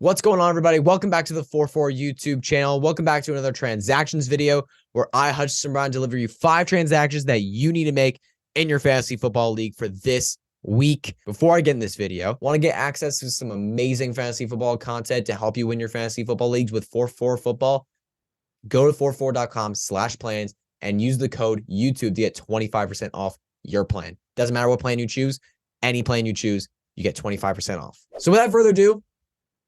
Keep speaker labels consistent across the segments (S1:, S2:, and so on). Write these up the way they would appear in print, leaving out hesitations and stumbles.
S1: What's going on, everybody? Welcome back to the 4-4 YouTube channel. Welcome back to another transactions video where I, Hutch, deliver you 5 transactions that you need to make in your fantasy football league for this week. Before I get in this video, want to get access to some amazing fantasy football content to help you win your fantasy football leagues with 4-4 football? Go to 44.com/plans and use the code YouTube to get 25% off your plan. Doesn't matter what plan you choose, any plan you choose, you get 25% off. So without further ado,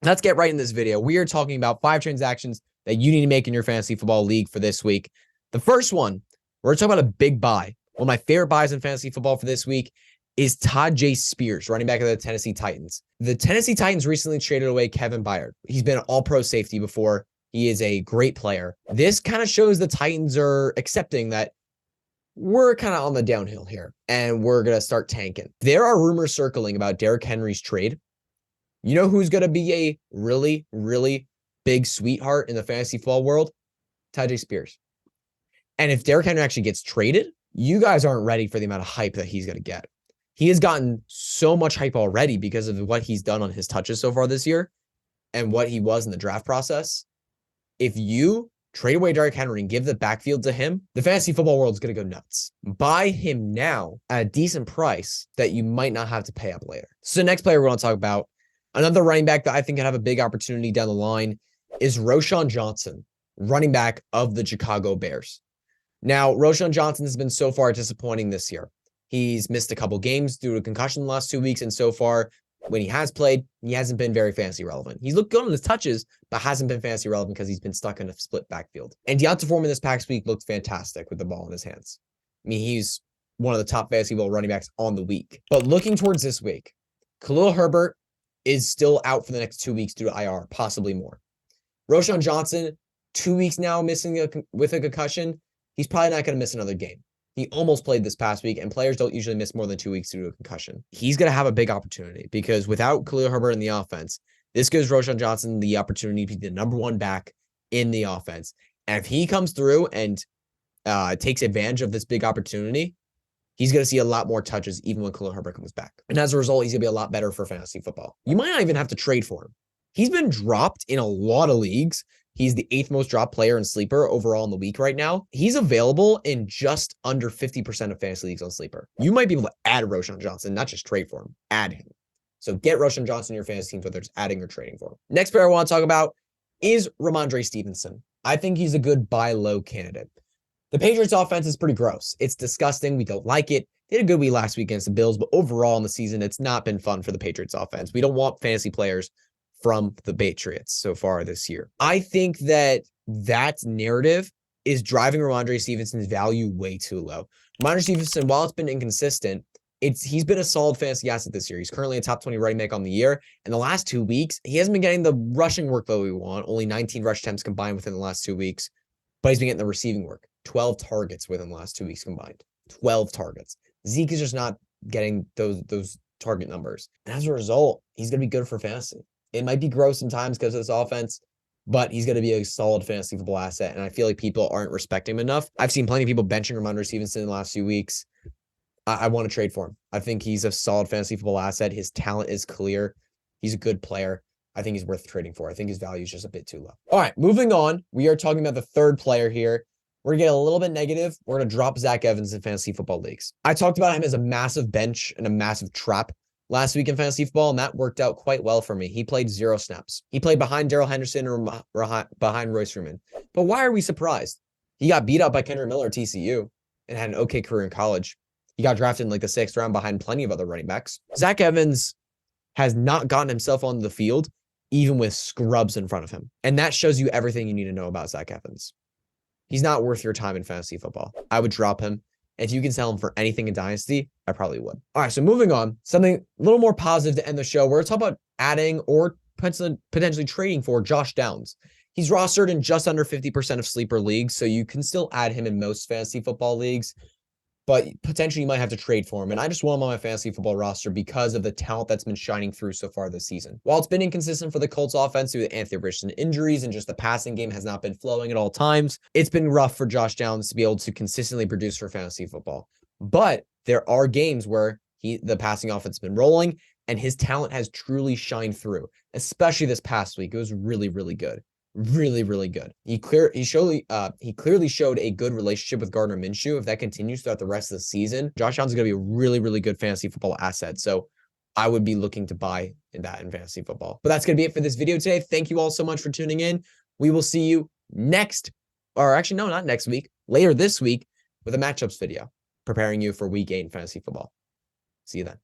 S1: let's get right in this video. We are talking about 5 transactions that you need to make in your fantasy football league for this week. The first one, we're talking about a big buy. One of my favorite buys in fantasy football for this week is Tyjae Spears, running back of the Tennessee Titans. The Tennessee Titans recently traded away Kevin Byard. He's been an all-pro safety before. He is a great player. This kind of shows the Titans are accepting that we're kind of on the downhill here and we're going to start tanking. There are rumors circling about Derrick Henry's trade. You know who's going to be a really, really big sweetheart in the fantasy football world? Tyjae Spears. And if Derrick Henry actually gets traded, you guys aren't ready for the amount of hype that he's going to get. He has gotten so much hype already because of what he's done on his touches so far this year and what he was in the draft process. If you trade away Derrick Henry and give the backfield to him, the fantasy football world is going to go nuts. Buy him now at a decent price that you might not have to pay up later. So the next player we're going to talk about, another running back that I think could have a big opportunity down the line, is Roschon Johnson, running back of the Chicago Bears. Now, Roschon Johnson has been so far disappointing this year. He's missed a couple games due to concussion the last 2 weeks, and so far, when he has played, he hasn't been very fantasy relevant. He's looked good on his touches, but hasn't been fantasy relevant because he's been stuck in a split backfield. And Deonta Foreman this past week looked fantastic with the ball in his hands. I mean, he's one of the top fantasy football running backs on the week. But looking towards this week, Khalil Herbert is still out for the next 2 weeks due to IR, possibly more. Roschon Johnson, 2 weeks now missing with a concussion. He's probably not going to miss another game. He almost played this past week, and players don't usually miss more than 2 weeks due to a concussion. He's going to have a big opportunity because without Khalil Herbert in the offense, this gives Roschon Johnson the opportunity to be the number 1 back in the offense. And if he comes through and takes advantage of this big opportunity, he's going to see a lot more touches even when Khalil Herbert comes back. And as a result, he's going to be a lot better for fantasy football. You might not even have to trade for him. He's been dropped in a lot of leagues. He's the 8th most dropped player in Sleeper overall in the week right now. He's available in just under 50% of fantasy leagues on Sleeper. You might be able to add Roschon Johnson, not just trade for him. Add him. So get Roschon Johnson in your fantasy teams, whether it's adding or trading for him. Next player I want to talk about is Rhamondre Stevenson. I think he's a good buy low candidate. The Patriots offense is pretty gross. It's disgusting. We don't like it. They had a good week last week against the Bills, but overall in the season, it's not been fun for the Patriots offense. We don't want fantasy players from the Patriots so far this year. I think that narrative is driving Rhamondre Stevenson's value way too low. Rhamondre Stevenson, while it's been inconsistent, he's been a solid fantasy asset this year. He's currently a top 20 running back on the year. In the last 2 weeks, he hasn't been getting the rushing workload we want. Only 19 rush attempts combined within the last 2 weeks, but he's been getting the receiving work. 12 targets within the last 2 weeks combined. 12 targets. Zeke is just not getting those target numbers. And as a result, he's going to be good for fantasy. It might be gross sometimes because of this offense, but he's going to be a solid fantasy football asset. And I feel like people aren't respecting him enough. I've seen plenty of people benching Rhamondre Stevenson in the last few weeks. I want to trade for him. I think he's a solid fantasy football asset. His talent is clear. He's a good player. I think he's worth trading for. I think his value is just a bit too low. All right, moving on. We are talking about the third player here. We're going to get a little bit negative. We're going to drop Zach Evans in fantasy football leagues. I talked about him as a massive bench and a massive trap last week in fantasy football, and that worked out quite well for me. He played 0 snaps. He played behind Darrell Henderson or behind Royce Freeman. But why are we surprised? He got beat up by Kendrick Miller at TCU and had an okay career in college. He got drafted in like the 6th round behind plenty of other running backs. Zach Evans has not gotten himself on the field, even with scrubs in front of him. And that shows you everything you need to know about Zach Evans. He's not worth your time in fantasy football. I would drop him. If you can sell him for anything in Dynasty, I probably would. All right, so moving on, something a little more positive to end the show. We're talking about adding or potentially trading for Josh Downs. He's rostered in just under 50% of sleeper leagues, so you can still add him in most fantasy football leagues, but potentially you might have to trade for him. And I just want him on my fantasy football roster because of the talent that's been shining through so far this season. While it's been inconsistent for the Colts offense due to Anthony Richardson injuries and just the passing game has not been flowing at all times, it's been rough for Josh Downs to be able to consistently produce for fantasy football. But there are games where the passing offense has been rolling and his talent has truly shined through, especially this past week. It was really, really good. Really, really good. He clearly showed a good relationship with Gardner Minshew. If that continues throughout the rest of the season, Josh Allen's going to be a really, really good fantasy football asset. So I would be looking to buy that in fantasy football. But that's going to be it for this video today. Thank you all so much for tuning in. We will see you not next week, later this week with a matchups video, preparing you for week 8 in fantasy football. See you then.